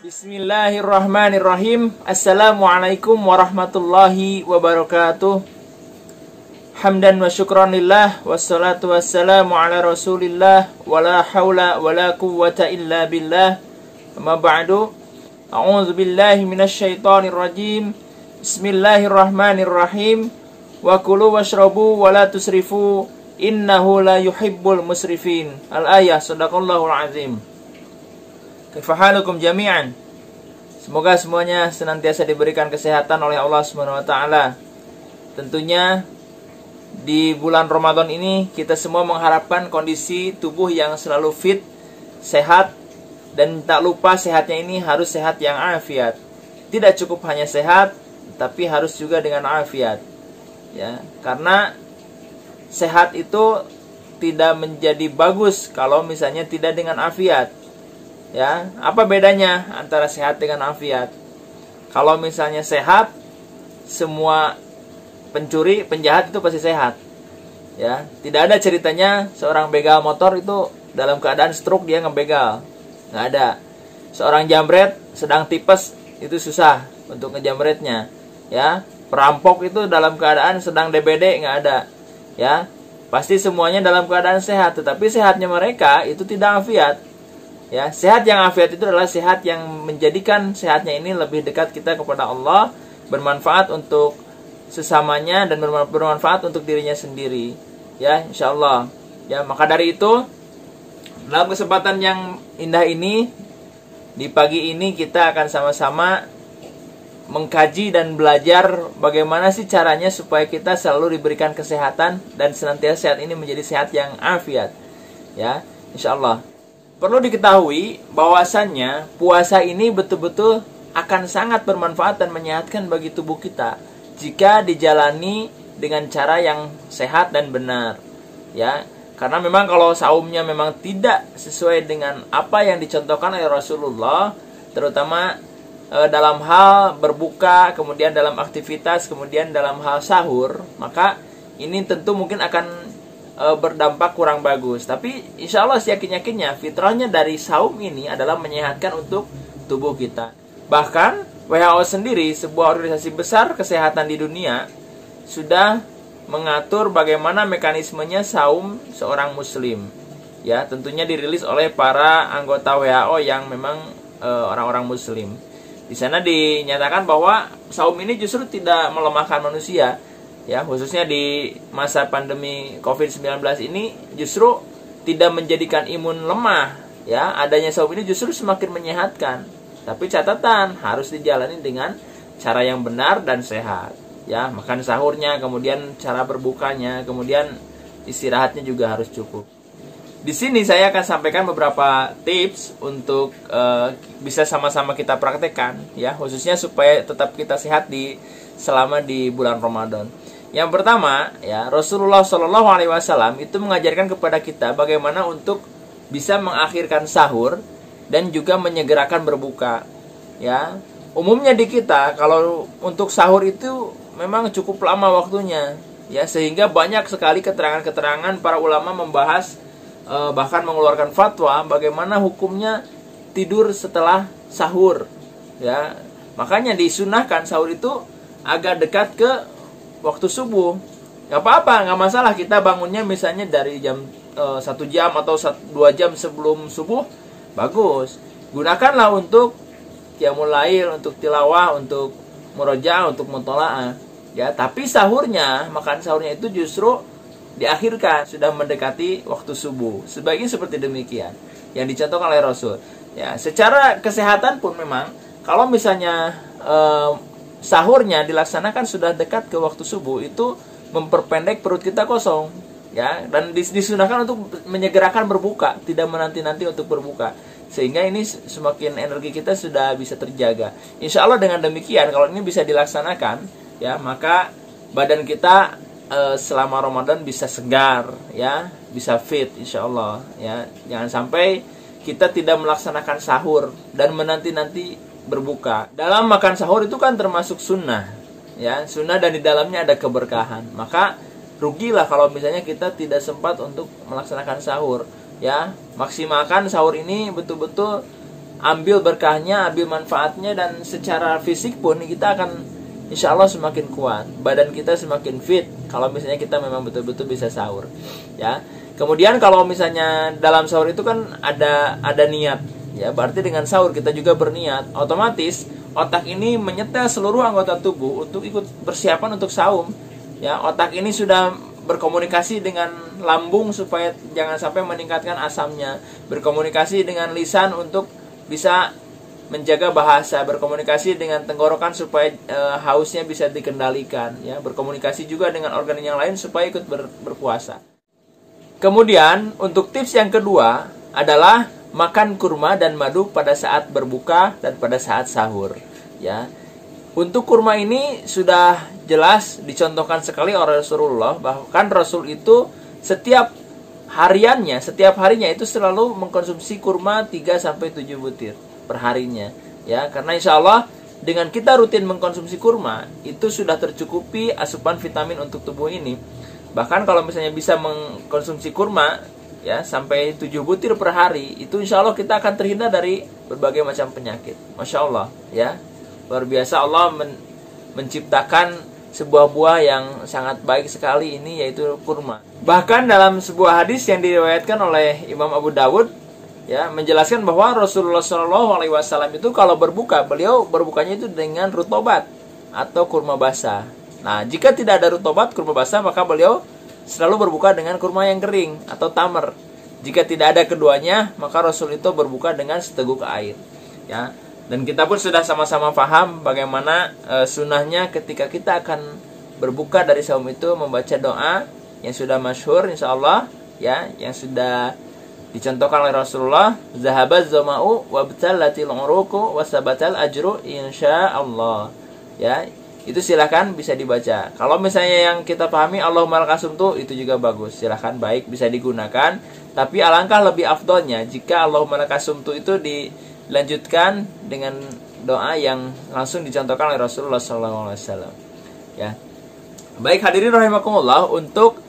Bismillahirrahmanirrahim. Assalamualaikum warahmatullahi wabarakatuh. Hamdan wa syukran lillah, wassalatu wassalamu ala rasulillah, wala hawla wala quwwata illa billah. Amma ba'du. A'udzu billahi minasyaitonir rajim. Bismillahirrahmanirrahim. Wa kulu washrabu wa la tusrifu, innahu la yuhibbul musrifin. Al-ayah. Shadaqallahul azim. Kaifahalukum jami'an. Semoga semuanya senantiasa diberikan kesehatan oleh Allah Subhanahu wa taala. Tentunya di bulan Ramadan ini kita semua mengharapkan kondisi tubuh yang selalu fit, sehat, dan tak lupa sehatnya ini harus sehat yang afiat. Tidak cukup hanya sehat, tapi harus juga dengan afiat. Ya, karena sehat itu tidak menjadi bagus kalau misalnya tidak dengan afiat. Ya, apa bedanya antara sehat dengan afiat? Kalau misalnya sehat, semua pencuri, penjahat itu pasti sehat. Ya, tidak ada ceritanya seorang begal motor itu dalam keadaan stroke dia ngebegal. Nggak ada. Seorang jambret sedang tipes itu susah untuk ngejambretnya. Ya, perampok itu dalam keadaan sedang DBD nggak ada. Ya, pasti semuanya dalam keadaan sehat, tetapi sehatnya mereka itu tidak afiat. Ya, sehat yang afiat itu adalah sehat yang menjadikan sehatnya ini lebih dekat kita kepada Allah, bermanfaat untuk sesamanya dan bermanfaat untuk dirinya sendiri. Ya, insyaallah. Ya, maka dari itu dalam kesempatan yang indah ini di pagi ini kita akan sama-sama mengkaji dan belajar bagaimana sih caranya supaya kita selalu diberikan kesehatan dan senantiasa sehat ini menjadi sehat yang afiat. Ya, insyaallah. Perlu diketahui bahwasannya puasa ini betul-betul akan sangat bermanfaat dan menyehatkan bagi tubuh kita jika dijalani dengan cara yang sehat dan benar. Ya, karena memang kalau saumnya memang tidak sesuai dengan apa yang dicontohkan oleh Rasulullah, terutama dalam hal berbuka, kemudian dalam aktivitas, kemudian dalam hal sahur, maka ini tentu mungkin akan berdampak kurang bagus. Tapi insya Allah yakin-yakinnya fitrahnya dari saum ini adalah menyehatkan untuk tubuh kita. Bahkan WHO sendiri, sebuah organisasi besar kesehatan di dunia, sudah mengatur bagaimana mekanismenya saum seorang muslim. Ya, tentunya dirilis oleh para anggota WHO yang memang orang-orang muslim. Di sana dinyatakan bahwa saum ini justru tidak melemahkan manusia. Ya, khususnya di masa pandemi COVID-19 ini justru tidak menjadikan imun lemah. Ya, adanya saum ini justru semakin menyehatkan. Tapi catatan harus dijalani dengan cara yang benar dan sehat. Ya, makan sahurnya, kemudian cara berbukanya, kemudian istirahatnya juga harus cukup. Di sini saya akan sampaikan beberapa tips untuk bisa sama-sama kita praktekkan, ya, khususnya supaya tetap kita sehat selama di bulan Ramadan. Yang pertama, ya, Rasulullah Shallallahu Alaihi Wasallam itu mengajarkan kepada kita bagaimana untuk bisa mengakhirkan sahur dan juga menyegerakan berbuka. Ya, umumnya di kita kalau untuk sahur itu memang cukup lama waktunya, ya, sehingga banyak sekali keterangan-keterangan para ulama membahas bahkan mengeluarkan fatwa bagaimana hukumnya tidur setelah sahur. Ya, makanya disunahkan sahur itu agak dekat ke waktu subuh. Gak apa-apa, gak masalah kita bangunnya misalnya dari jam 1 jam atau 2 jam sebelum subuh, bagus. Gunakanlah untuk qiyamul lail, untuk tilawah, untuk murojaah, untuk mutola'ah. Ya, tapi sahurnya, makan sahurnya itu justru diakhirkan sudah mendekati waktu subuh. Sebaiknya seperti demikian yang dicontohkan oleh Rasul. Ya, secara kesehatan pun memang kalau misalnya sahurnya dilaksanakan sudah dekat ke waktu subuh, itu memperpendek perut kita kosong, ya, dan disunahkan untuk menyegerakan berbuka, tidak menanti-nanti untuk berbuka, sehingga ini semakin energi kita sudah bisa terjaga. Insya Allah dengan demikian, kalau ini bisa dilaksanakan, ya, maka badan kita selama Ramadan bisa segar, ya, bisa fit, insya Allah, ya. Jangan sampai kita tidak melaksanakan sahur dan menanti-nanti berbuka. Dalam makan sahur itu kan termasuk sunnah, ya, sunnah, dan di dalamnya ada keberkahan. Maka rugilah kalau misalnya kita tidak sempat untuk melaksanakan sahur. Ya, maksimalkan sahur ini betul-betul ambil berkahnya, ambil manfaatnya, dan secara fisik pun kita akan insya Allah semakin kuat, badan kita semakin fit kalau misalnya kita memang betul-betul bisa sahur, ya. Kemudian kalau misalnya dalam sahur itu kan ada niat, ya, berarti dengan sahur kita juga berniat, otomatis otak ini menyetel seluruh anggota tubuh untuk ikut persiapan untuk saum, ya. Otak ini sudah berkomunikasi dengan lambung supaya jangan sampai meningkatkan asamnya, berkomunikasi dengan lisan untuk bisa menjaga bahasa, berkomunikasi dengan tenggorokan supaya hausnya bisa dikendalikan, ya, berkomunikasi juga dengan organ yang lain supaya ikut berpuasa. Kemudian untuk tips yang kedua adalah makan kurma dan madu pada saat berbuka dan pada saat sahur, ya. Untuk kurma ini sudah jelas dicontohkan sekali oleh Rasulullah, bahkan Rasul itu setiap harinya itu selalu mengkonsumsi kurma 3-7 butir per harinya, ya. Karena insya Allah dengan kita rutin mengkonsumsi kurma itu sudah tercukupi asupan vitamin untuk tubuh ini. Bahkan kalau misalnya bisa mengkonsumsi kurma, ya, sampai 7 butir per hari, itu insya Allah kita akan terhindar dari berbagai macam penyakit. Masya Allah, ya. Luar biasa Allah menciptakan sebuah buah yang sangat baik sekali ini, yaitu kurma. Bahkan dalam sebuah hadis yang diriwayatkan oleh Imam Abu Dawud, ya, menjelaskan bahwa Rasulullah SAW itu kalau berbuka, beliau berbukanya itu dengan rutobat atau kurma basah. Nah, jika tidak ada rutobat, kurma basah, maka beliau selalu berbuka dengan kurma yang kering atau tamar. Jika tidak ada keduanya, maka Rasul itu berbuka dengan seteguk air, ya. Dan kita pun sudah sama-sama paham bagaimana sunnahnya ketika kita akan berbuka dari saum itu membaca doa yang sudah masyhur insya Allah, ya, yang sudah dicontohkan oleh Rasulullah, zahabaz zama'u wabtalatil uruqu wasabatal ajru insya Allah, ya. Itu silakan bisa dibaca. Kalau misalnya yang kita pahami Allahumma lakasumtu, itu juga bagus, silakan, baik, bisa digunakan. Tapi alangkah lebih afdolnya jika Allahumma lakasumtu itu dilanjutkan dengan doa yang langsung dicontohkan oleh Rasulullah SAW, ya. Baik hadirin rahimakumullah, untuk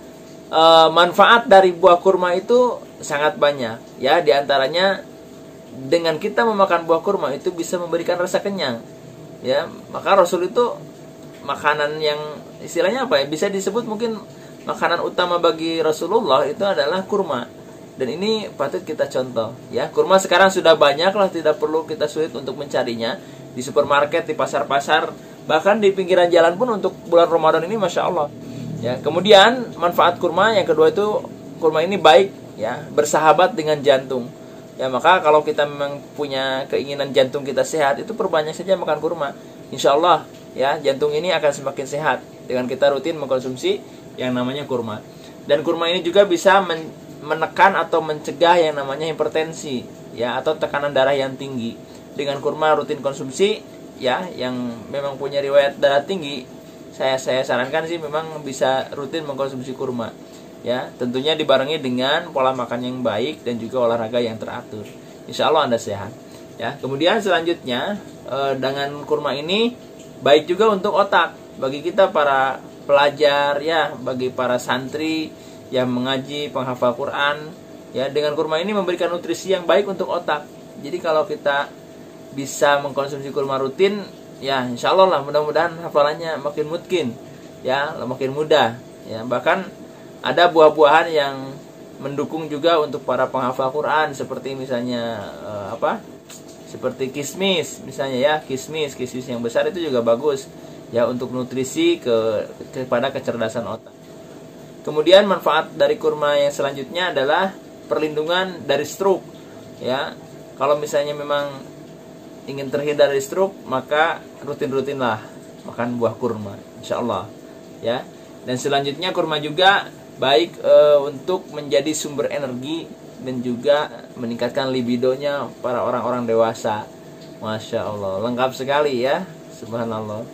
manfaat dari buah kurma itu sangat banyak, ya. Di antaranya dengan kita memakan buah kurma itu bisa memberikan rasa kenyang, ya. Maka Rasul itu makanan yang istilahnya apa ya, bisa disebut mungkin makanan utama bagi Rasulullah itu adalah kurma. Dan ini patut kita contoh, ya. Kurma sekarang sudah banyak lah, tidak perlu kita sulit untuk mencarinya di supermarket, di pasar-pasar, bahkan di pinggiran jalan pun untuk bulan Ramadan ini, masya Allah, ya. Kemudian manfaat kurma yang kedua itu, kurma ini baik, ya, bersahabat dengan jantung, ya. Maka kalau kita memang punya keinginan jantung kita sehat, itu perbanyak saja makan kurma, insya Allah, ya, jantung ini akan semakin sehat dengan kita rutin mengkonsumsi yang namanya kurma. Dan kurma ini juga bisa menekan atau mencegah yang namanya hipertensi, ya, atau tekanan darah yang tinggi. Dengan kurma rutin konsumsi, ya, yang memang punya riwayat darah tinggi, saya sarankan sih memang bisa rutin mengkonsumsi kurma, ya. Tentunya dibarengi dengan pola makan yang baik dan juga olahraga yang teratur. Insya Allah Anda sehat, ya. Kemudian selanjutnya dengan kurma ini baik juga untuk otak, bagi kita para pelajar, ya, bagi para santri yang mengaji, penghafal Quran, ya. Dengan kurma ini memberikan nutrisi yang baik untuk otak. Jadi kalau kita bisa mengkonsumsi kurma rutin, ya, insya Allah lah, mudah-mudahan hafalannya makin mungkin, ya, makin mudah, ya. Bahkan ada buah-buahan yang mendukung juga untuk para penghafal Quran, seperti misalnya seperti kismis misalnya, ya, kismis yang besar itu juga bagus, ya, untuk nutrisi kepada kecerdasan otak. Kemudian manfaat dari kurma yang selanjutnya adalah perlindungan dari stroke, ya. Kalau misalnya memang ingin terhindar dari stroke, maka rutin-rutinlah makan buah kurma, insya Allah, ya. Dan selanjutnya kurma juga baik untuk menjadi sumber energi dan juga meningkatkan libidonya para orang-orang dewasa. Masya Allah, lengkap sekali, ya, subhanallah.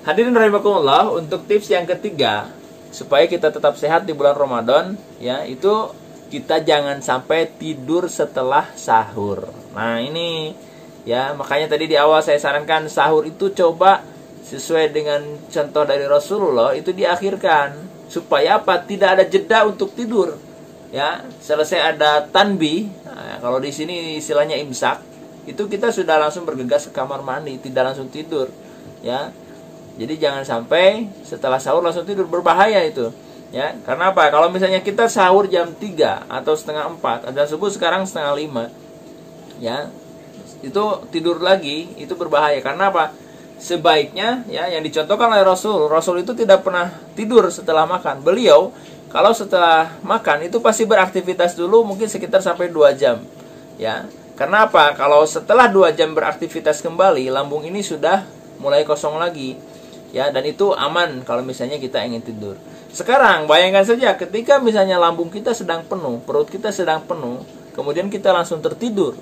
Hadirin rahimakumullah, untuk tips yang ketiga supaya kita tetap sehat di bulan Ramadan, ya, itu kita jangan sampai tidur setelah sahur. Nah ini, ya, makanya tadi di awal saya sarankan sahur itu coba sesuai dengan contoh dari Rasulullah itu diakhirkan, supaya apa? Tidak ada jeda untuk tidur, ya. Selesai ada tanbih, nah, kalau di sini istilahnya imsak, itu kita sudah langsung bergegas ke kamar mandi, tidak langsung tidur, ya. Jadi jangan sampai setelah sahur langsung tidur, berbahaya itu, ya. Karena apa? Kalau misalnya kita sahur jam 3 atau setengah 4, ada subuh sekarang setengah 5, ya, itu tidur lagi, itu berbahaya. Karena apa? Sebaiknya, ya, yang dicontohkan oleh Rasul itu tidak pernah tidur setelah makan. Beliau kalau setelah makan itu pasti beraktivitas dulu, mungkin sekitar sampai 2 jam, ya. Karena apa? Kalau setelah 2 jam beraktivitas kembali, lambung ini sudah mulai kosong lagi, ya, dan itu aman kalau misalnya kita ingin tidur. Sekarang bayangkan saja ketika misalnya lambung kita sedang penuh, perut kita sedang penuh, kemudian kita langsung tertidur,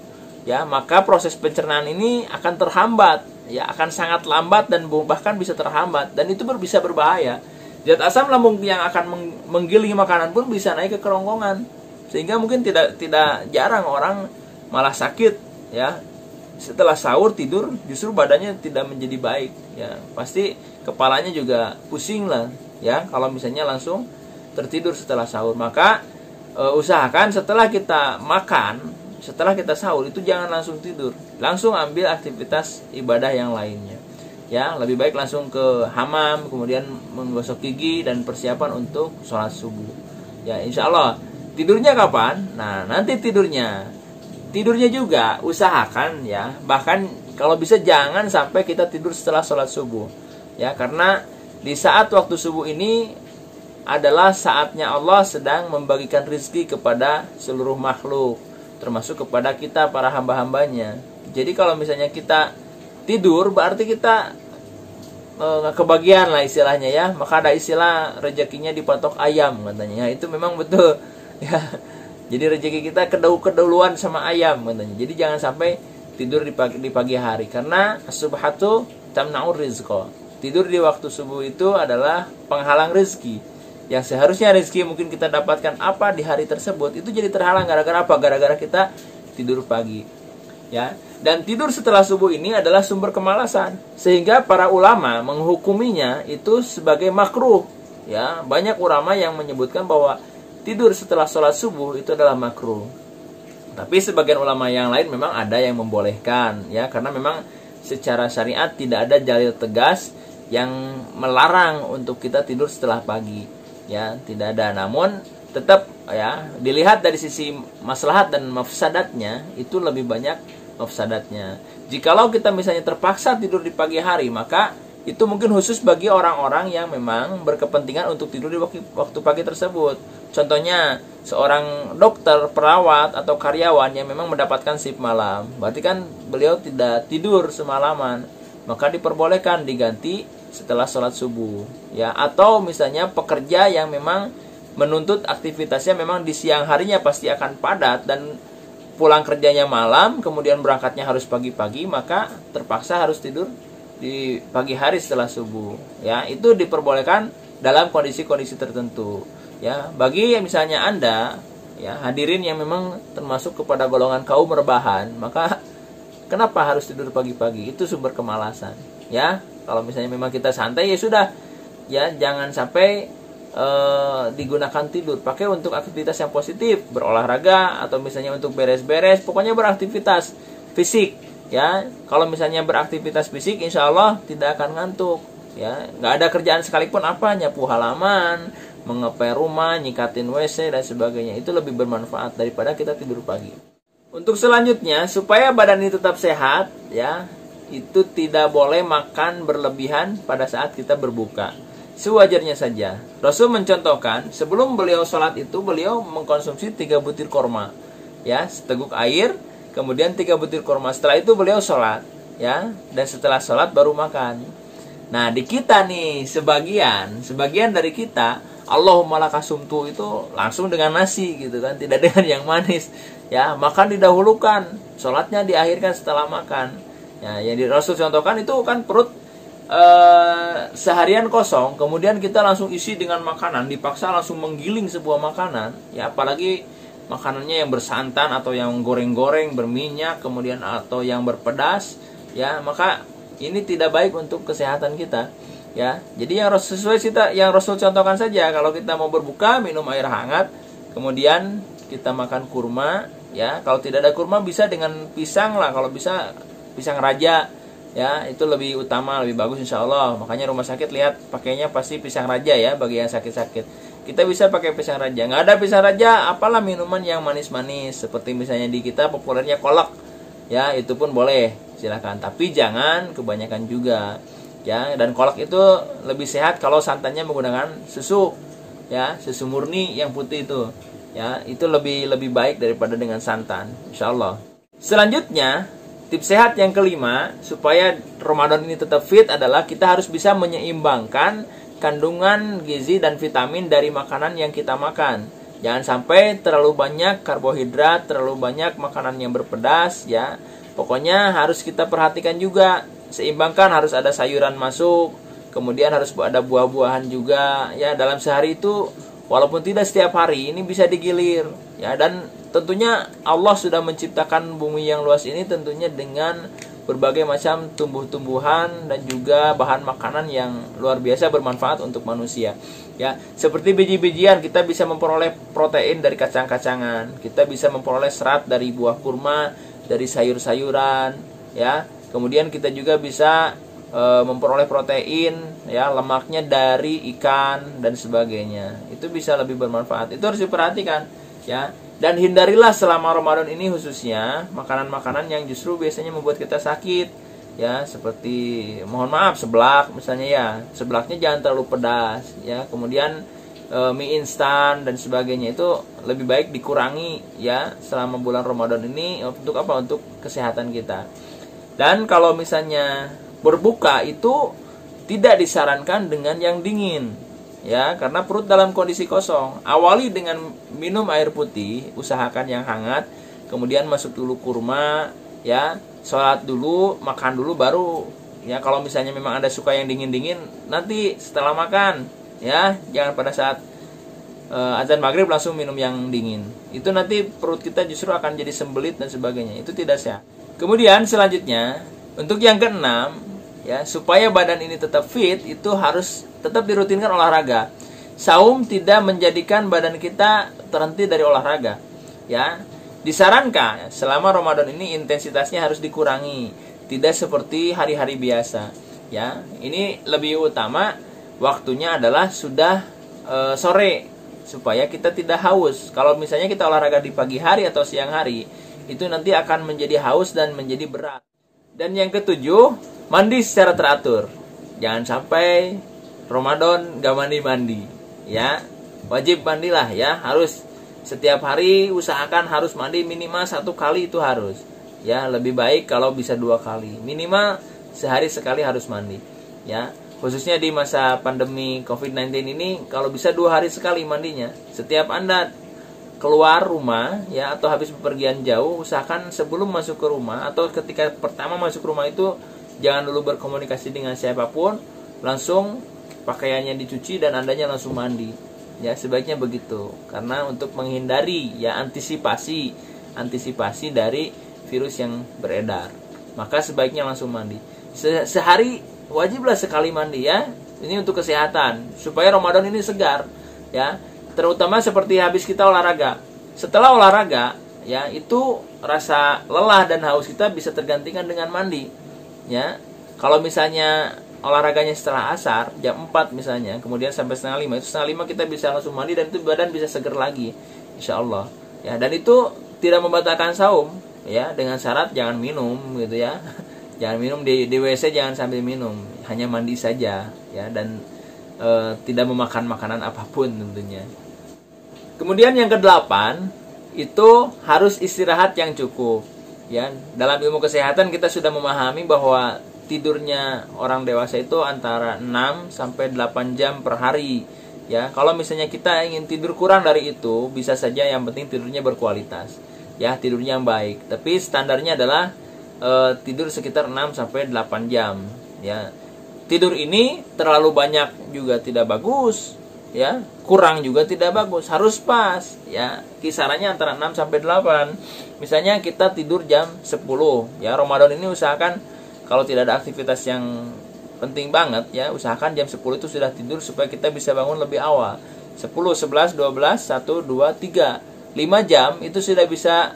ya, maka proses pencernaan ini akan terhambat, ya, akan sangat lambat dan bahkan bisa terhambat, dan itu bisa berbahaya. Zat asam lambung yang akan menggiling makanan pun bisa naik ke kerongkongan, sehingga mungkin tidak jarang orang malah sakit, ya, setelah sahur tidur justru badannya tidak menjadi baik, ya, pasti kepalanya juga pusing lah, ya, kalau misalnya langsung tertidur setelah sahur. Maka usahakan setelah kita makan, setelah kita sahur itu jangan langsung tidur, langsung ambil aktivitas ibadah yang lainnya, ya. Lebih baik langsung ke hamam, kemudian menggosok gigi dan persiapan untuk sholat subuh, ya. Insya Allah tidurnya kapan? Nah, nanti tidurnya juga usahakan, ya, bahkan kalau bisa jangan sampai kita tidur setelah sholat subuh, ya, karena di saat waktu subuh ini adalah saatnya Allah sedang membagikan rizki kepada seluruh makhluk, termasuk kepada kita para hamba-hambanya. Jadi kalau misalnya kita tidur berarti kita kebagian lah istilahnya, ya. Maka ada istilah rezekinya dipatok ayam katanya, ya, itu memang betul, ya. Jadi rezeki kita kedahuluan sama ayam katanya. Jadi jangan sampai tidur di pagi hari, karena as-subhatu tamna'ur rizqa. Tidur di waktu subuh itu adalah penghalang rezeki. Yang seharusnya rezeki mungkin kita dapatkan apa di hari tersebut, itu jadi terhalang gara-gara apa? Gara-gara kita tidur pagi, ya. Dan tidur setelah subuh ini adalah sumber kemalasan, sehingga para ulama menghukuminya itu sebagai makruh, ya. Banyak ulama yang menyebutkan bahwa tidur setelah sholat subuh itu adalah makruh. Tapi sebagian ulama yang lain memang ada yang membolehkan, ya, karena memang secara syariat tidak ada dalil tegas yang melarang untuk kita tidur setelah pagi, ya, tidak ada. Namun tetap, ya, dilihat dari sisi maslahat dan mafsadatnya, itu lebih banyak mafsadatnya. Jikalau kita misalnya terpaksa tidur di pagi hari, maka itu mungkin khusus bagi orang-orang yang memang berkepentingan untuk tidur di waktu pagi tersebut. Contohnya seorang dokter, perawat, atau karyawan yang memang mendapatkan shift malam, berarti kan beliau tidak tidur semalaman, maka diperbolehkan diganti setelah sholat subuh, ya. Atau misalnya pekerja yang memang menuntut aktivitasnya memang di siang harinya pasti akan padat dan pulang kerjanya malam, kemudian berangkatnya harus pagi-pagi, maka terpaksa harus tidur di pagi hari setelah subuh, ya. Itu diperbolehkan dalam kondisi-kondisi tertentu, ya. Bagi misalnya Anda, ya, hadirin yang memang termasuk kepada golongan kaum rebahan, maka kenapa harus tidur pagi-pagi? Itu sumber kemalasan, ya. Kalau misalnya memang kita santai, ya sudah, ya, jangan sampai digunakan tidur, pakai untuk aktivitas yang positif, berolahraga, atau misalnya untuk beres-beres, pokoknya beraktivitas fisik, ya. Kalau misalnya beraktivitas fisik, insya Allah tidak akan ngantuk, ya. Nggak ada kerjaan sekalipun apa, nyapu halaman, mengepel rumah, nyikatin WC dan sebagainya, itu lebih bermanfaat daripada kita tidur pagi. Untuk selanjutnya, supaya badan ini tetap sehat, ya, itu tidak boleh makan berlebihan pada saat kita berbuka. Sewajarnya saja. Rasul mencontohkan, sebelum beliau sholat itu beliau mengkonsumsi 3 butir korma, ya, seteguk air, kemudian 3 butir korma. Setelah itu beliau sholat, ya, dan setelah sholat baru makan. Nah, di kita nih, sebagian dari kita, Allahumma lakasumtu itu langsung dengan nasi gitu kan, tidak dengan yang manis, ya. Makan didahulukan, sholatnya diakhirkan setelah makan, ya. Yang di Rasul contohkan itu kan perut seharian kosong, kemudian kita langsung isi dengan makanan, dipaksa langsung menggiling sebuah makanan, ya, apalagi makanannya yang bersantan atau yang goreng-goreng berminyak, kemudian atau yang berpedas, ya, maka ini tidak baik untuk kesehatan kita, ya. Jadi yang sesuai yang Rasul contohkan saja, kalau kita mau berbuka minum air hangat, kemudian kita makan kurma, ya. Kalau tidak ada kurma bisa dengan pisang lah, kalau bisa pisang raja, ya, itu lebih utama, lebih bagus insya Allah. Makanya rumah sakit lihat pakainya pasti pisang raja ya bagi yang sakit-sakit. Kita bisa pakai pisang raja. Nggak ada pisang raja, apalah minuman yang manis-manis seperti misalnya di kita populernya kolak, ya, itu pun boleh, silakan. Tapi jangan kebanyakan juga, ya. Dan kolak itu lebih sehat kalau santannya menggunakan susu, ya, susu murni yang putih itu, ya, itu lebih baik daripada dengan santan, insya Allah. Selanjutnya, tips sehat yang kelima supaya Ramadan ini tetap fit adalah kita harus bisa menyeimbangkan kandungan gizi dan vitamin dari makanan yang kita makan. Jangan sampai terlalu banyak karbohidrat, terlalu banyak makanan yang berpedas, ya. Pokoknya harus kita perhatikan juga, seimbangkan, harus ada sayuran masuk, kemudian harus ada buah-buahan juga, ya. Dalam sehari itu walaupun tidak setiap hari ini bisa digilir, ya. Dan tentunya Allah sudah menciptakan bumi yang luas ini tentunya dengan berbagai macam tumbuh-tumbuhan dan juga bahan makanan yang luar biasa bermanfaat untuk manusia, ya. Seperti biji-bijian, kita bisa memperoleh protein dari kacang-kacangan, kita bisa memperoleh serat dari buah kurma, dari sayur-sayuran, ya. Kemudian kita juga bisa memperoleh protein, ya, lemaknya dari ikan dan sebagainya. Itu bisa lebih bermanfaat. Itu harus diperhatikan, ya. Dan hindarilah selama Ramadan ini khususnya makanan-makanan yang justru biasanya membuat kita sakit, ya, seperti mohon maaf seblak misalnya, ya. Seblaknya jangan terlalu pedas, ya. Kemudian mie instan dan sebagainya itu lebih baik dikurangi, ya, selama bulan Ramadan ini. Untuk apa? Untuk kesehatan kita. Dan kalau misalnya berbuka itu tidak disarankan dengan yang dingin, ya, karena perut dalam kondisi kosong. Awali dengan minum air putih, usahakan yang hangat, kemudian masuk dulu kurma, ya, sholat dulu, makan dulu baru, ya. Kalau misalnya memang Anda suka yang dingin-dingin, nanti setelah makan, ya, jangan pada saat azan maghrib langsung minum yang dingin. Itu nanti perut kita justru akan jadi sembelit dan sebagainya. Itu tidak sehat. Kemudian selanjutnya, untuk yang keenam, ya, supaya badan ini tetap fit, itu harus tetap dirutinkan olahraga. Saum tidak menjadikan badan kita terhenti dari olahraga, ya. Disarankan selama Ramadan ini intensitasnya harus dikurangi, tidak seperti hari-hari biasa, ya. Ini lebih utama waktunya adalah sudah sore supaya kita tidak haus. Kalau misalnya kita olahraga di pagi hari atau siang hari, itu nanti akan menjadi haus dan menjadi berat. Dan yang ketujuh, mandi secara teratur. Jangan sampai Ramadan gak mandi-mandi, ya. Wajib mandilah, ya. Harus setiap hari usahakan harus mandi minimal 1 kali, itu harus, ya. Lebih baik kalau bisa 2 kali, minimal sehari sekali harus mandi, ya. Khususnya di masa pandemi COVID-19 ini, kalau bisa 2 hari sekali mandinya. Setiap Anda keluar rumah, ya, atau habis bepergian jauh, usahakan sebelum masuk ke rumah atau ketika pertama masuk rumah itu jangan dulu berkomunikasi dengan siapapun, langsung pakaiannya dicuci dan Andanya langsung mandi, ya. Sebaiknya begitu, karena untuk menghindari, ya, antisipasi dari virus yang beredar, maka sebaiknya langsung mandi. Sehari wajiblah sekali mandi, ya. Ini untuk kesehatan supaya Ramadan ini segar, ya. Terutama seperti habis kita olahraga. Setelah olahraga, ya, itu rasa lelah dan haus kita bisa tergantikan dengan mandi, ya. Kalau misalnya olahraganya setelah asar jam 4 misalnya, kemudian sampai setengah 5, itu setengah 5 kita bisa langsung mandi dan itu badan bisa seger lagi, insya Allah, ya. Dan itu tidak membatalkan saum, ya, dengan syarat jangan minum, gitu, ya. Jangan minum di WC, jangan sambil minum, hanya mandi saja, ya, dan tidak memakan makanan apapun tentunya. Kemudian yang ke-8 itu harus istirahat yang cukup, ya. Dalam ilmu kesehatan kita sudah memahami bahwa tidurnya orang dewasa itu antara 6 sampai 8 jam per hari, ya. Kalau misalnya kita ingin tidur kurang dari itu, bisa saja, yang penting tidurnya berkualitas, ya, tidurnya yang baik. Tapi standarnya adalah tidur sekitar 6 sampai 8 jam, ya. Tidur ini terlalu banyak juga tidak bagus, ya, kurang juga tidak bagus, harus pas, ya. Kisarannya antara 6 sampai 8. Misalnya kita tidur jam 10, ya. Ramadan ini usahakan kalau tidak ada aktivitas yang penting banget, ya, usahakan jam 10 itu sudah tidur supaya kita bisa bangun lebih awal. 10, 11, 12, 1, 2, 3, 5 jam itu sudah bisa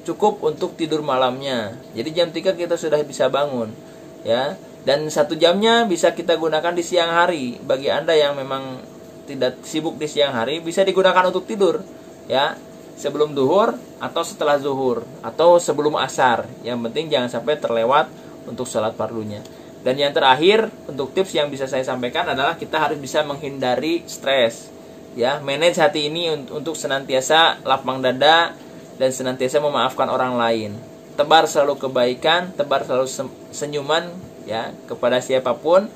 cukup untuk tidur malamnya. Jadi jam 3 kita sudah bisa bangun, ya. Dan 1 jamnya bisa kita gunakan di siang hari. Bagi Anda yang memang tidak sibuk di siang hari, bisa digunakan untuk tidur, ya. Sebelum zuhur atau setelah zuhur atau sebelum asar. Yang penting jangan sampai terlewat untuk sholat fardunya. Dan yang terakhir, untuk tips yang bisa saya sampaikan adalah kita harus bisa menghindari stres, ya. Manage hati ini untuk senantiasa lapang dada dan senantiasa memaafkan orang lain. Tebar selalu kebaikan, tebar selalu senyuman, ya, kepada siapapun.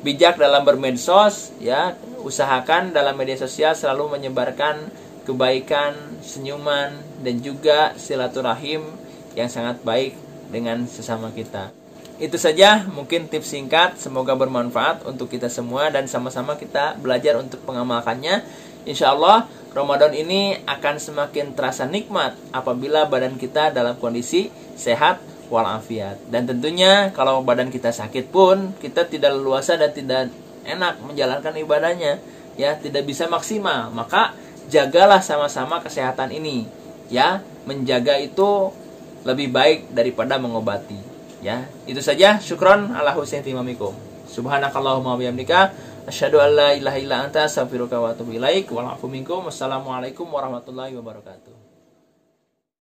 Bijak dalam bermedsos, ya. Usahakan dalam media sosial selalu menyebarkan kebaikan, senyuman, dan juga silaturahim yang sangat baik dengan sesama kita. Itu saja mungkin tips singkat, semoga bermanfaat untuk kita semua dan sama-sama kita belajar untuk mengamalkannya. Insya Allah Ramadan ini akan semakin terasa nikmat apabila badan kita dalam kondisi sehat walafiat. Dan tentunya kalau badan kita sakit pun kita tidak leluasa dan tidak enak menjalankan ibadahnya, ya, tidak bisa maksimal. Maka jagalah sama-sama kesehatan ini, ya. Menjaga itu lebih baik daripada mengobati. Ya, itu saja. Syukron ala husni timamikum. Subhanakallahumma wa bihamdika asyhadu an la ilaha illa anta astaghfiruka wa atubu ilaik. Wal afu minkum. Wassalamualaikum warahmatullahi wabarakatuh.